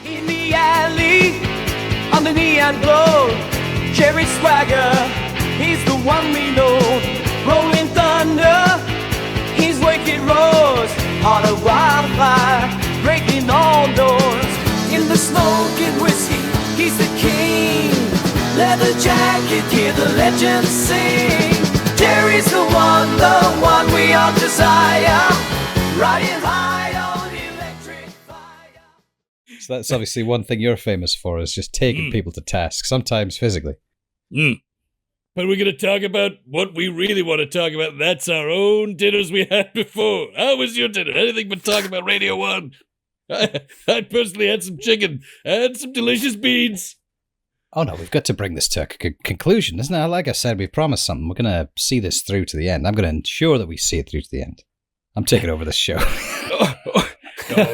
In the alley, on the neon glow, Gerry swagger, he's the one we know. Rolling thunder, he's wicked rose, heart of wildfire, breaking all doors. In the smoke and whiskey, he's the king. Leather jacket, hear the legends sing. Gerry's the one we all desire. Riding high on electric fire. So that's obviously one thing you're famous for, is just taking people to task, sometimes physically. But we're going to talk about what we really want to talk about. That's our own dinners we had before. How was your dinner? Anything but talk about Radio 1. I personally had some chicken and some delicious beans. Oh no, we've got to bring this to a conclusion, isn't it? Like I said, we've promised something. We're going to see this through to the end. I'm going to ensure that we see it through to the end. I'm taking over this show.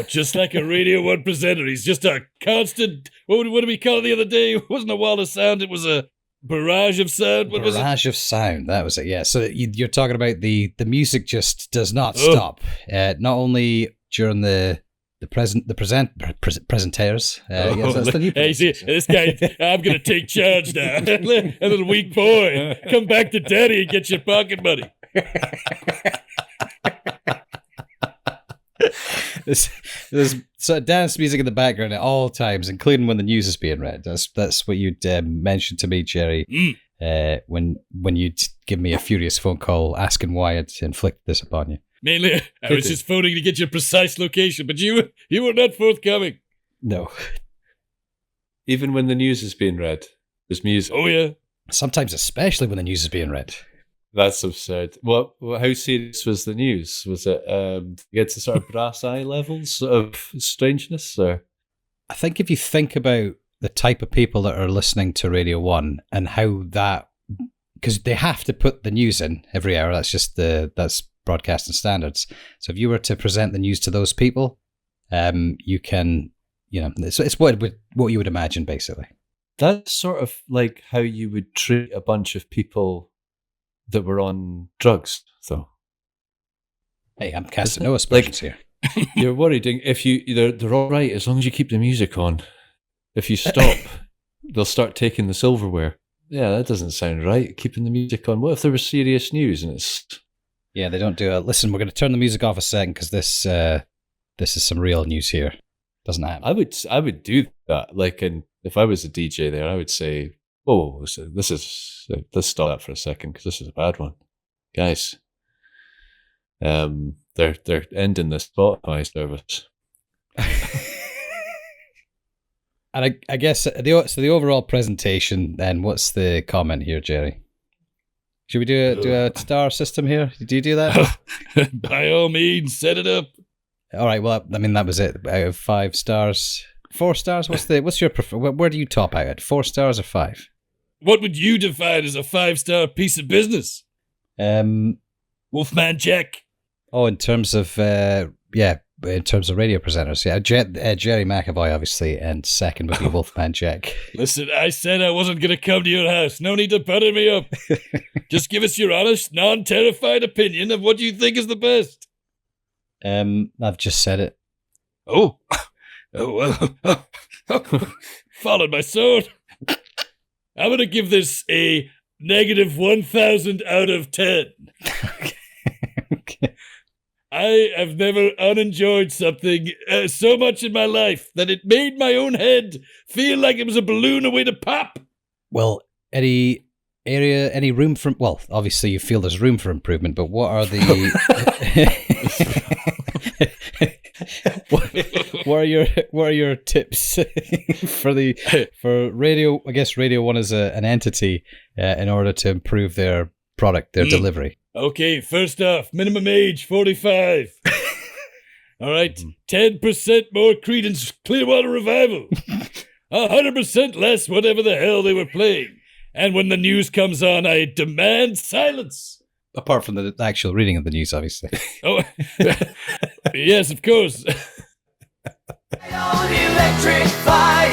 Just like a Radio 1 presenter. He's just a constant, what did we call it the other day? It wasn't a wall of sound, it was a barrage of sound. What was it? Barrage of sound, that was it, yeah. So you're talking about the music just does not stop. Not only during the presenters. That's the new hey, see, this guy, I'm going to take charge now. A little weak boy. Come back to daddy and get your pocket money. There's sort of dance music in the background at all times, including when the news is being read. That's what you'd mentioned to me, Gerry, when you'd give me a furious phone call asking why I'd inflicted this upon you. Mainly, I was just phoning to get your precise location, but you were not forthcoming. No. Even when the news is being read, there's music. Oh, yeah. Sometimes, especially when the news is being read. That's absurd. How serious was the news? Was it get to sort of brass eye levels of strangeness? Or? I think if you think about the type of people that are listening to Radio 1 and how that... Because they have to put the news in every hour. That's broadcasting standards. So if you were to present the news to those people, you can, it's what you would imagine, basically. That's sort of like how you would treat a bunch of people that were on drugs, though. Hey, I'm casting no aspersions here. You're worried if they're all right as long as you keep the music on. If you stop, they'll start taking the silverware. Yeah, that doesn't sound right. Keeping the music on. What if there was serious news and it's... Yeah, they don't do it. Listen, we're going to turn the music off a second because this is some real news here. Doesn't happen. I would do that. Like, and if I was a DJ there, I would say, "Oh, let's stop that for a second because this is a bad one, guys. They're ending the Spotify service." And I guess the overall presentation. Then, what's the comment here, Gerry? Should we do a star system here? Do you do that? By all means, set it up. All right. Well, I mean, that was it. Out of 5 stars, 4 stars. What's your prefer? Where do you top out at? 4 stars or 5? What would you define as a 5-star piece of business? Wolfman Jack. Oh, in terms of in terms of radio presenters, yeah, Gerry McAvoy obviously, and second would be Wolfman Jack. Listen, I said I wasn't going to come to your house. No need to butter me up. Just give us your honest, non-terrified opinion of what you think is the best. I've just said it. Oh well. Followed my sword. I'm going to give this a negative 1,000 out of 10. Okay. I have never unenjoyed something so much in my life that it made my own head feel like it was a balloon away to pop. Well, any room for... Well, obviously you feel there's room for improvement, but what are the... what are your tips for radio? I guess Radio 1 is an entity in order to improve their product, their delivery. Okay, first off, minimum age 45. All right, 10% more Creedence Clearwater Revival. 100% less whatever the hell they were playing. And when the news comes on, I demand silence. Apart from the actual reading of the news, obviously. Oh, yes, of course. On electric fire.